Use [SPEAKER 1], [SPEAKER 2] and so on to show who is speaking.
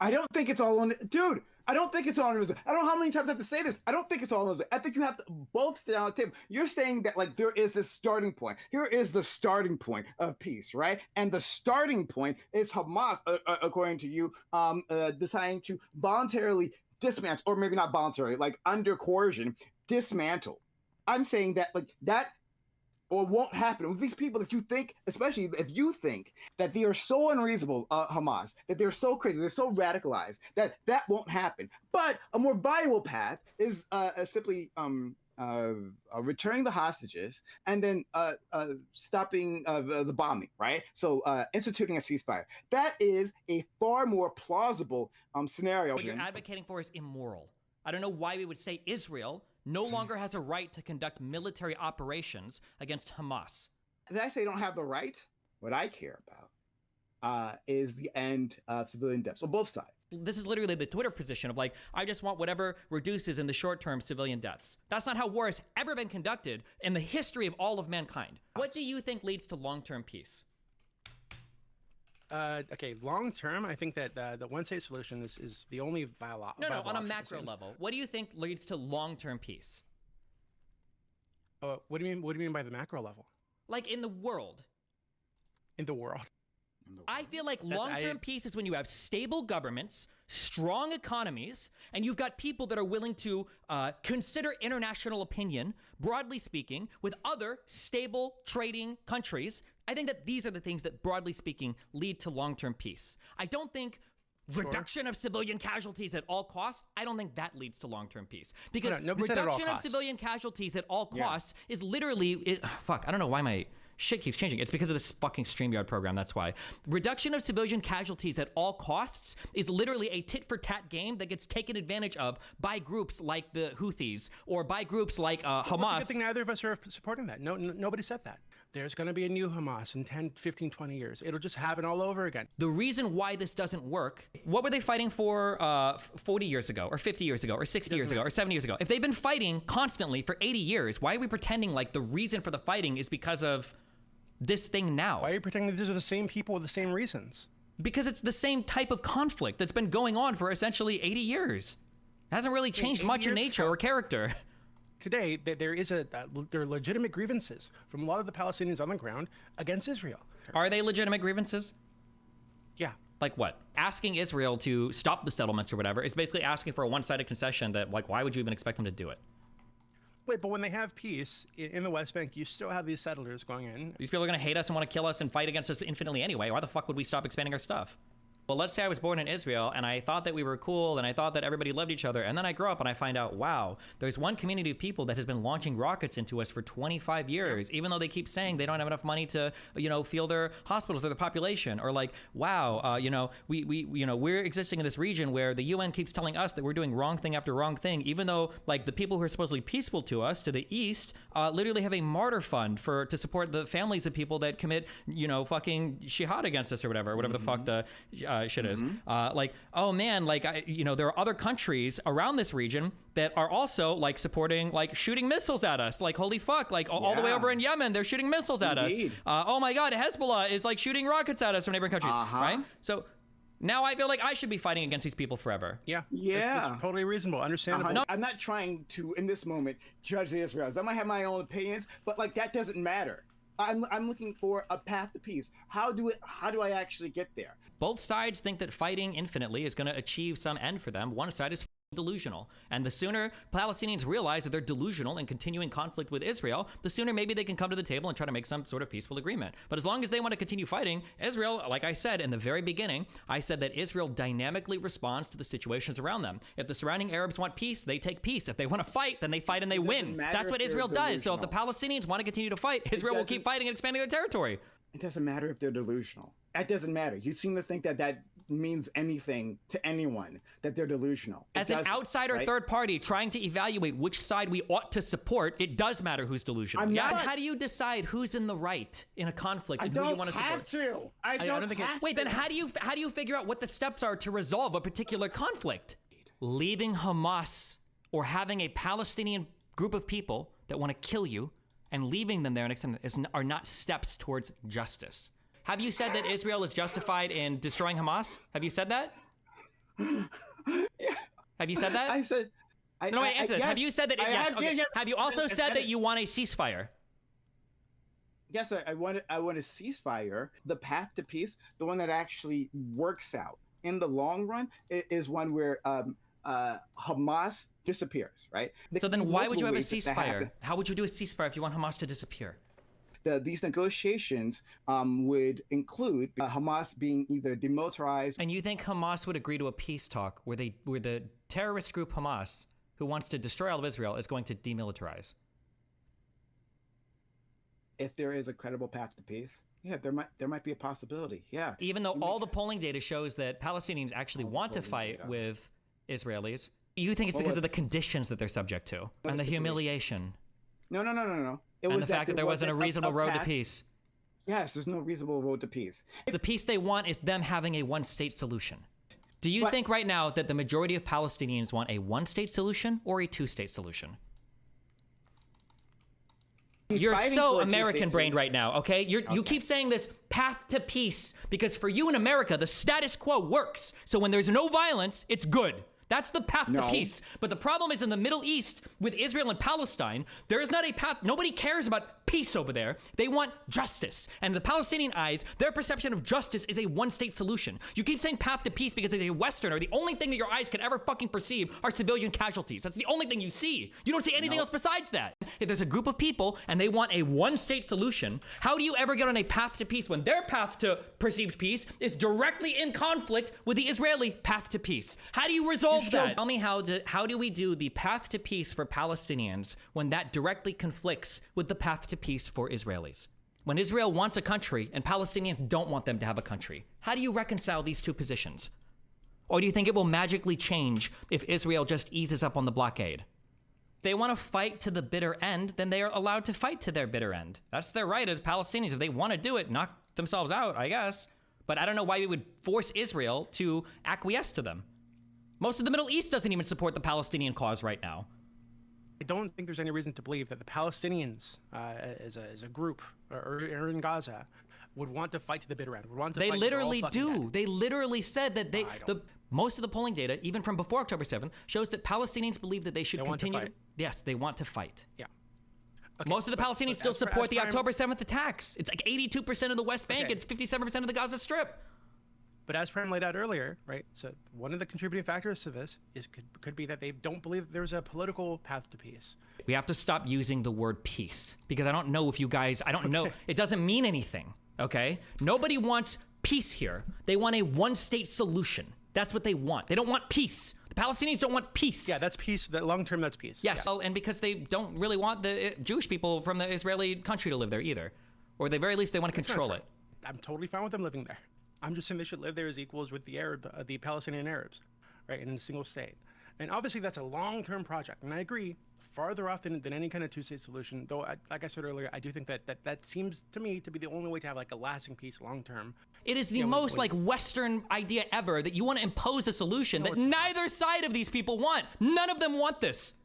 [SPEAKER 1] I don't think it's all on, dude. I don't think it's all on Israel. I don't know how many times I have to say this. I don't think it's all on Israel. I think you have to both sit down at the table. You're saying that like there is this starting point. Here is the starting point of peace, right? And the starting point is Hamas, according to you, deciding to voluntarily dismantle, or maybe not voluntarily, like under coercion, dismantle. I'm saying that like that or won't happen with these people. If you think, especially if you think that they are so unreasonable, Hamas, that they're so crazy, they're so radicalized that won't happen. But a more viable path is simply returning the hostages and then stopping the bombing, right? So instituting a ceasefire. That is a far more plausible scenario.
[SPEAKER 2] What you're advocating for is immoral. I don't know why we would say Israel no longer has a right to conduct military operations against Hamas.
[SPEAKER 1] Did I say don't have the right? What I care about is the end of civilian deaths on both sides.
[SPEAKER 2] This is literally the Twitter position of like, I just want whatever reduces in the short term civilian deaths. That's not how war has ever been conducted in the history of all of mankind. What do you think leads to long-term peace?
[SPEAKER 3] Okay, long term, I think that the one-state solution is the only viable.
[SPEAKER 2] No, on a macro level, what do you think leads to long-term peace?
[SPEAKER 3] What do you mean? What do you mean by the macro level?
[SPEAKER 2] Like in the world.
[SPEAKER 3] In the world.
[SPEAKER 2] I feel like long-term peace is when you have stable governments, strong economies, and you've got people that are willing to consider international opinion, broadly speaking, with other stable trading countries. I think that these are the things that, broadly speaking, lead to long-term peace. I don't think reduction of civilian casualties at all costs, I don't think that leads to long-term peace. Because reduction of civilian casualties at all costs is literally, fuck, I don't know why my shit keeps changing. It's because of this fucking StreamYard program, that's why. Reduction of civilian casualties at all costs is literally a tit-for-tat game that gets taken advantage of by groups like the Houthis or by groups like Hamas.
[SPEAKER 3] It's a good thing neither of us are supporting that. Nobody said that. There's going to be a new Hamas in 10, 15, 20 years. It'll just happen all over again.
[SPEAKER 2] The reason why this doesn't work, what were they fighting for 40 years ago, or 50 years ago, or 60 years ago, or 70 years ago? If they've been fighting constantly for 80 years, why are we pretending like the reason for the fighting is because of this thing now?
[SPEAKER 3] Why are you pretending these are the same people with the same reasons?
[SPEAKER 2] Because it's the same type of conflict that's been going on for essentially 80 years. It hasn't really changed much in nature or character.
[SPEAKER 3] Today, there are legitimate grievances from a lot of the Palestinians on the ground against Israel.
[SPEAKER 2] Are they legitimate grievances?
[SPEAKER 3] Yeah.
[SPEAKER 2] Like what? Asking Israel to stop the settlements or whatever is basically asking for a one-sided concession that, like, why would you even expect them to do it?
[SPEAKER 3] Wait, but when they have peace in the West Bank, you still have these settlers going in.
[SPEAKER 2] These people are going to hate us and want to kill us and fight against us infinitely anyway. Why the fuck would we stop expanding our stuff? Well, let's say I was born in Israel and I thought that we were cool and I thought that everybody loved each other. And then I grow up and I find out, wow, there's one community of people that has been launching rockets into us for 25 years, even though they keep saying they don't have enough money to, fuel their hospitals or their population. Or like, wow, we're existing in this region where the UN keeps telling us that we're doing wrong thing after wrong thing, even though like the people who are supposedly peaceful to us to the east literally have a martyr fund to support the families of people that commit, fucking jihad against us or whatever the fuck the shit is. Like, oh man, like, there are other countries around this region that are also like supporting, like shooting missiles at us. Like, holy fuck, like all the way over in Yemen, they're shooting missiles at us. Oh my God, Hezbollah is like shooting rockets at us from neighboring countries, right? So now I feel like I should be fighting against these people forever.
[SPEAKER 3] Yeah. It's totally reasonable, understandable.
[SPEAKER 1] No, I'm not trying to, in this moment, judge the Israelis. I might have my own opinions, but like that doesn't matter. I'm looking for a path to peace. How do I actually get there?
[SPEAKER 2] Both sides think that fighting infinitely is going to achieve some end for them. One side is delusional. And the sooner Palestinians realize that they're delusional and continuing conflict with Israel, the sooner maybe they can come to the table and try to make some sort of peaceful agreement. But as long as they want to continue fighting, Israel, like I said in the very beginning, I said that Israel dynamically responds to the situations around them. If the surrounding Arabs want peace, they take peace. If they want to fight, then they fight and they win. That's what Israel does. So if the Palestinians want to continue to fight, Israel will keep fighting and expanding their territory.
[SPEAKER 1] It doesn't matter if they're delusional. That doesn't matter. You seem to think that means anything to anyone, that they're delusional.
[SPEAKER 2] As an outsider third party trying to evaluate which side we ought to support, it does matter who's delusional. How do you decide who's in the right in a conflict and who you want to support?
[SPEAKER 1] I don't have to.
[SPEAKER 2] Wait, then how do you figure out what the steps are to resolve a particular conflict? Leaving Hamas or having a Palestinian group of people that want to kill you and leaving them there are not steps towards justice. Have you said that Israel is justified in destroying Hamas? Have you said that?
[SPEAKER 1] Yeah,
[SPEAKER 2] Have you said that?
[SPEAKER 1] I said.
[SPEAKER 2] No, wait, answer this. Have
[SPEAKER 1] yes,
[SPEAKER 2] you said that?
[SPEAKER 1] I
[SPEAKER 2] Yes.
[SPEAKER 1] have,
[SPEAKER 2] Okay.
[SPEAKER 1] yeah, yeah.
[SPEAKER 2] Have you also
[SPEAKER 1] It's
[SPEAKER 2] said
[SPEAKER 1] better.
[SPEAKER 2] that you want a ceasefire?
[SPEAKER 1] Yes, I want a ceasefire. The path to peace, the one that actually works out in the long run, is one where Hamas disappears. Right.
[SPEAKER 2] So then, why would you have a
[SPEAKER 1] multiple ways that happen.
[SPEAKER 2] ceasefire? How would you do a ceasefire if you want Hamas to disappear?
[SPEAKER 1] These negotiations would include Hamas being either demilitarized.
[SPEAKER 2] And you think Hamas would agree to a peace talk where the terrorist group Hamas, who wants to destroy all of Israel, is going to demilitarize?
[SPEAKER 1] If there is a credible path to peace, yeah, there might be a possibility. Yeah.
[SPEAKER 2] Even though all the polling data shows that Palestinians actually want to fight with Israelis, you think it's because of the conditions that they're subject to and the humiliation
[SPEAKER 1] No. It
[SPEAKER 2] and
[SPEAKER 1] was
[SPEAKER 2] the fact that there wasn't a reasonable road to
[SPEAKER 1] path.
[SPEAKER 2] peace.
[SPEAKER 1] Yes, there's no reasonable road to peace.
[SPEAKER 2] The peace they want is them having a one-state solution. Do you think right now that the majority of Palestinians want a one-state solution or a two-state solution? You're
[SPEAKER 1] fighting
[SPEAKER 2] so
[SPEAKER 1] for a two-state
[SPEAKER 2] American-brained
[SPEAKER 1] solution.
[SPEAKER 2] right now, okay? You keep saying this path to peace because for you in America, the status quo works. So when there's no violence, it's good. That's the path to
[SPEAKER 1] No.
[SPEAKER 2] peace. But the problem is in the Middle East with Israel and Palestine, there is not a path. Nobody cares about peace over there. They want justice. And in the Palestinian eyes, their perception of justice is a one-state solution. You keep saying path to peace because as a Westerner, the only thing that your eyes can ever fucking perceive are civilian casualties. That's the only thing you see. You don't see anything else besides that. If there's a group of people and they want a one-state solution, how do you ever get on a path to peace when their path to perceived peace is directly in conflict with the Israeli path to peace? How do you resolve that? Tell me how do we do the path to peace for Palestinians when that directly conflicts with the path to peace for Israelis? When Israel wants a country and Palestinians don't want them to have a country, how do you reconcile these two positions? Or do you think it will magically change if Israel just eases up on the blockade? They want to fight to the bitter end, then they are allowed to fight to their bitter end. That's their right as Palestinians. If they want to do it, knock themselves out, I guess. But I don't know why we would force Israel to acquiesce to them. Most of the Middle East doesn't even support the Palestinian cause right now.
[SPEAKER 3] I don't think there's any reason to believe that the Palestinians, as a group, or in Gaza, would want to fight to the bitter end. Would want to
[SPEAKER 2] They
[SPEAKER 3] fight till they're all
[SPEAKER 2] literally
[SPEAKER 3] fucking
[SPEAKER 2] do.
[SPEAKER 3] dead.
[SPEAKER 2] They literally said that
[SPEAKER 3] I don't.
[SPEAKER 2] most of the polling data, even from before October 7th, shows that Palestinians believe that they should
[SPEAKER 3] They want to
[SPEAKER 2] continue.
[SPEAKER 3] fight.
[SPEAKER 2] Yes, they want to fight.
[SPEAKER 3] Yeah. Okay,
[SPEAKER 2] Most of the
[SPEAKER 3] but
[SPEAKER 2] Palestinians
[SPEAKER 3] as
[SPEAKER 2] still
[SPEAKER 3] per-
[SPEAKER 2] support
[SPEAKER 3] as
[SPEAKER 2] the
[SPEAKER 3] per-
[SPEAKER 2] October 7th attacks. It's like 82% of the West Bank.
[SPEAKER 3] Okay.
[SPEAKER 2] It's 57% of the Gaza Strip.
[SPEAKER 3] But as Prem laid out earlier, right? So one of the contributing factors to this could be that they don't believe there's a political path to peace.
[SPEAKER 2] We have to stop using the word peace because I don't know if you guys, I don't know. It doesn't mean anything, okay? Nobody wants peace here. They want a one-state solution. That's what they want. They don't want peace. The Palestinians don't want peace.
[SPEAKER 3] Yeah, that's peace. That long term, that's peace.
[SPEAKER 2] Yes, and because they don't really want the Jewish people from the Israeli country to live there either. Or at the very least, they want to
[SPEAKER 3] That's not
[SPEAKER 2] control
[SPEAKER 3] true.
[SPEAKER 2] it.
[SPEAKER 3] I'm totally fine with them living there. I'm just saying they should live there as equals with the Palestinian Arabs, right, in a single state. And obviously that's a long-term project, and I agree, farther off than any kind of two-state solution. Though, like I said earlier, I do think that seems to me to be the only way to have like a lasting peace long-term.
[SPEAKER 2] It is the
[SPEAKER 3] Yeah,
[SPEAKER 2] most
[SPEAKER 3] when-
[SPEAKER 2] like Western idea ever that you want to impose a solution that
[SPEAKER 3] it's not.
[SPEAKER 2] neither side of these people want. None of them want this.